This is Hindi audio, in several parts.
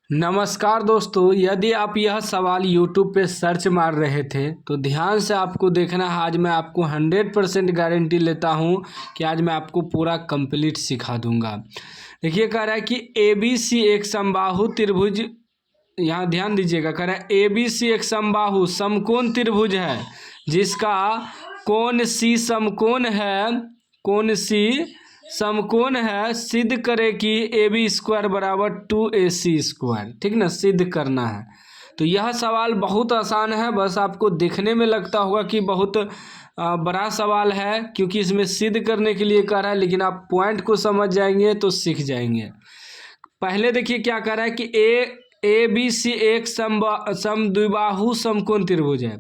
नमस्कार दोस्तों, यदि आप यह सवाल YouTube पे सर्च मार रहे थे तो ध्यान से आपको देखना है। आज मैं आपको 100% गारंटी लेता हूँ कि आज मैं आपको पूरा कंप्लीट सिखा दूंगा। देखिए, कह रहा है कि ABC एक समबाहु त्रिभुज, यहाँ ध्यान दीजिएगा। कह रहा है ABC एक समबाहु समकोण त्रिभुज है जिसका कोण C समकोण है। सिद्ध करे कि AB² बराबर 2AC²। ठीक ना, सिद्ध करना है। तो यह सवाल बहुत आसान है, बस आपको देखने में लगता होगा कि बहुत बड़ा सवाल है, क्योंकि इसमें सिद्ध करने के लिए कह रहा है, लेकिन आप पॉइंट को समझ जाएंगे तो सीख जाएंगे। पहले देखिए क्या कह रहा है कि ABC एक समद्विबाहु समकोण त्रिभुज है।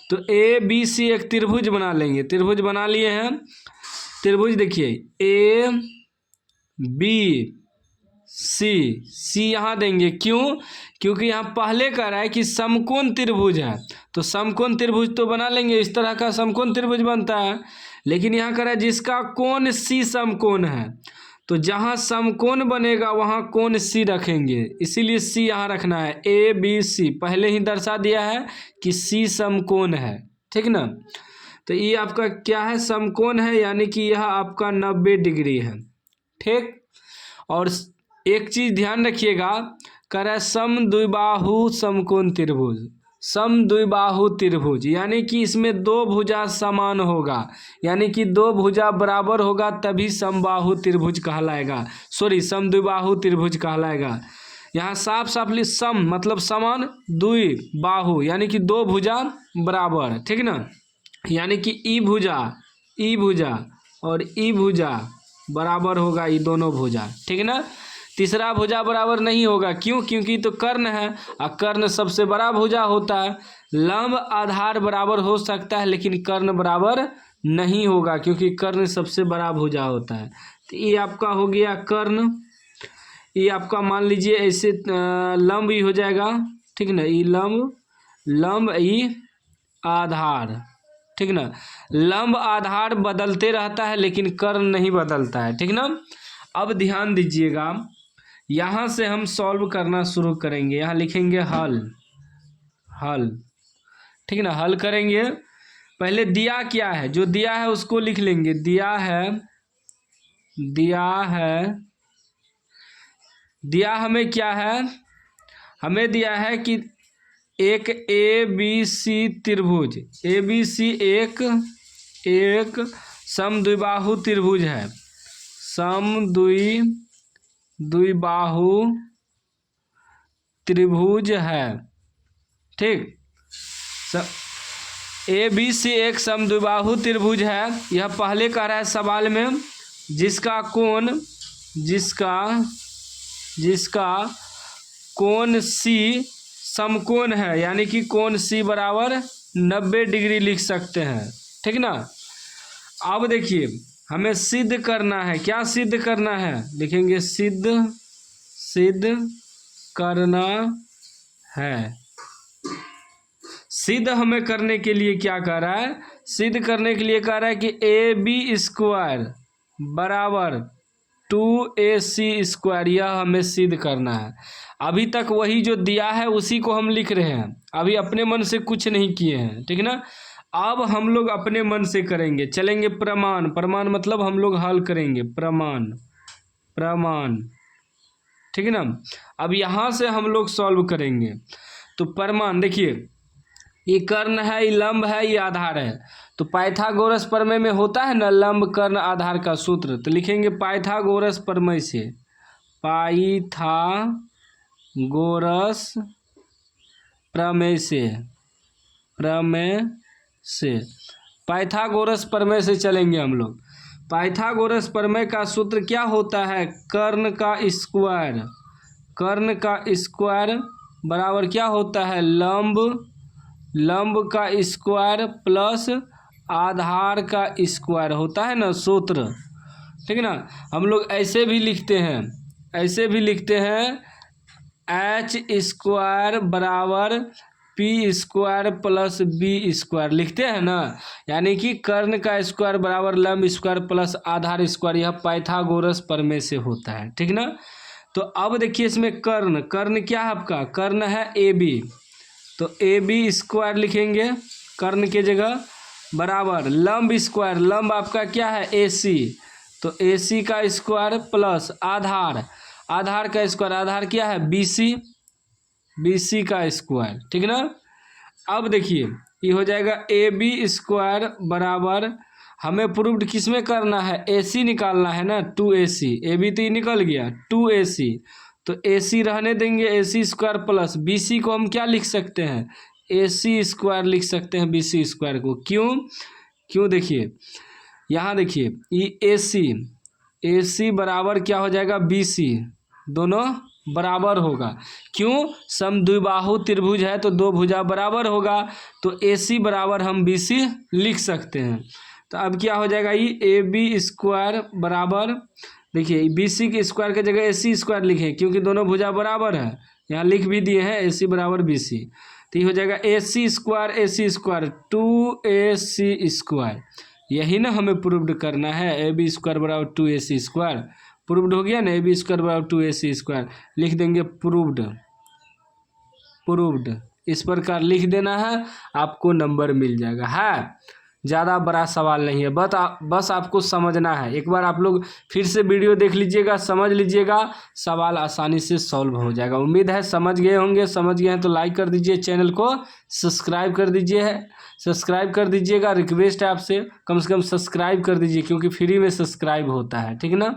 तो ABC एक त्रिभुज बना लेंगे। त्रिभुज बना लिए हैं। त्रिभुज देखिए ABC यहाँ देंगे। क्यों? क्योंकि यहाँ पहले कह रहा है कि समकोण त्रिभुज है, तो समकोण त्रिभुज तो बना लेंगे। इस तरह का समकोण त्रिभुज बनता है। लेकिन यहाँ कह रहा है जिसका कोण C समकोण है, तो जहाँ समकोण बनेगा वहाँ कोण C रखेंगे, इसीलिए C यहाँ रखना है। ABC पहले ही दर्शा दिया है कि C समकोण है। ठीक ना, तो ये आपका क्या है? समकोण है, यानी कि यह आपका 90 डिग्री है। ठीक। और एक चीज़ ध्यान रखिएगा, कह रहा है समद्विबाहु समकोण त्रिभुज। समद्विबाहु त्रिभुज यानी कि इसमें दो भुजा समान होगा, यानी कि दो भुजा बराबर होगा, तभी समबाहु त्रिभुज कहलाएगा। समद्विबाहु त्रिभुज कहलाएगा। यहाँ साफ साफ सम मतलब समान, द्विबाहु यानी कि दो भुजा बराबर। ठीक ना, यानी कि ई भुजा और ई भुजा बराबर होगा, ये दोनों भुजा। ठीक ना। तीसरा भुजा बराबर नहीं होगा। क्यों? क्योंकि तो कर्ण है, और कर्ण सबसे बड़ा भुजा होता है। लंब आधार बराबर हो सकता है, लेकिन कर्ण बराबर नहीं होगा, क्योंकि कर्ण सबसे बड़ा भुजा होता है। तो ये आपका हो गया कर्ण। ये आपका मान लीजिए ऐसे लंब ही हो जाएगा। ठीक ना, ये लंब ई आधार। ठीक ना, लंब आधार बदलते रहता है, लेकिन कर्ण नहीं बदलता है। ठीक ना। अब ध्यान दीजिएगा, यहाँ से हम सॉल्व करना शुरू करेंगे। यहाँ लिखेंगे हल। ठीक ना, हल करेंगे। पहले दिया क्या है, जो दिया है उसको लिख लेंगे। दिया हमें क्या है? हमें दिया है कि एक ABC त्रिभुज, ABC एक समद्विबाहु त्रिभुज है। समद्विबाहु त्रिभुज है। ठीक। ABC एक समद्विबाहु त्रिभुज है। यह पहले कह रहा है सवाल में, जिसका कोण C समकोण है, यानी कि कोण C बराबर 90 डिग्री लिख सकते हैं। ठीक ना। अब देखिए, हमें सिद्ध करना है। क्या सिद्ध करना है? लिखेंगे सिद्ध करना है। सिद्ध हमें करने के लिए क्या कह रहा है? सिद्ध करने के लिए कह रहा है कि AB² बराबर 2AC²। यह हमें सिद्ध करना है। अभी तक वही जो दिया है उसी को हम लिख रहे हैं, अभी अपने मन से कुछ नहीं किए हैं। ठीक ना। अब हम लोग अपने मन से करेंगे, चलेंगे प्रमाण मतलब हम लोग हल करेंगे। प्रमाण। ठीक है ना। अब यहाँ से हम लोग सॉल्व करेंगे। तो प्रमाण देखिए, ये कर्ण है, ये लंब है, ये आधार है। तो पाइथागोरस प्रमेय में होता है ना लंब कर्ण आधार का सूत्र, तो लिखेंगे पाइथागोरस प्रमेय से चलेंगे हम लोग। पाइथागोरस प्रमेय का सूत्र क्या होता है? कर्ण का स्क्वायर बराबर क्या होता है? लंब का स्क्वायर प्लस आधार का स्क्वायर होता है ना सूत्र। ठीक है ना। हम लोग ऐसे भी लिखते हैं H² बराबर P² प्लस B² लिखते हैं ना, यानी कि कर्ण का स्क्वायर बराबर लंब स्क्वायर प्लस आधार स्क्वायर। यह पाइथागोरस प्रमेय से होता है। ठीक ना। तो अब देखिए इसमें कर्ण, कर्ण क्या है आपका, कर्ण है ए बी, तो ए बी स्क्वायर लिखेंगे कर्ण के जगह, बराबर लंब स्क्वायर, लंब आपका क्या है ए सी, तो ए सी का स्क्वायर प्लस आधार, आधार का स्क्वायर, आधार क्या है बी सी, बी सी का स्क्वायर, ठीक ना। अब देखिए ये हो जाएगा ए बी स्क्वायर बराबर, हमें प्रूव्ड किस में करना है, ए सी निकालना है ना, 2AC, ए बी तो ये निकल गया 2AC, तो ए सी रहने देंगे, ए सी स्क्वायर प्लस बी सी को हम क्या लिख सकते हैं, ए सी स्क्वायर लिख सकते हैं बी सी स्क्वायर को, क्यों, क्यों देखिए यहाँ देखिए ये ए सी बराबर क्या हो जाएगा बी सी, दोनों बराबर होगा, क्यों, समद्विबाहु त्रिभुज है तो दो भुजा बराबर होगा, तो ए सी बराबर हम बी सी लिख सकते हैं। तो अब क्या हो जाएगा, ये ए बी स्क्वायर बराबर, देखिए बी सी के स्क्वायर की जगह ए सी स्क्वायर लिखें क्योंकि दोनों भुजा बराबर है, यहाँ लिख भी दिए हैं ए सी बराबर बी सी, तो ये हो जाएगा ए सी स्क्वायर 2AC स्क्वायर, यही ना हमें प्रूव्ड करना है, ए बी स्क्वायर बराबर 2AC स्क्वायर, प्रूव्ड हो गया ना, ए बी स्क्वायर बराबर 2AC स्क्वायर, लिख देंगे प्रूव्ड, प्रूव्ड इस प्रकार लिख देना है, आपको नंबर मिल जाएगा। है ज़्यादा बड़ा सवाल नहीं है, बस आपको समझना है, एक बार आप लोग फिर से वीडियो देख लीजिएगा, समझ लीजिएगा, सवाल आसानी से सॉल्व हो जाएगा। उम्मीद है समझ गए होंगे, समझ गए हैं तो लाइक कर दीजिए, चैनल को सब्सक्राइब कर दीजिए, सब्सक्राइब कर दीजिएगा, रिक्वेस्ट है आपसे कम से कम सब्सक्राइब कर दीजिए क्योंकि फ्री में सब्सक्राइब होता है, ठीक ना।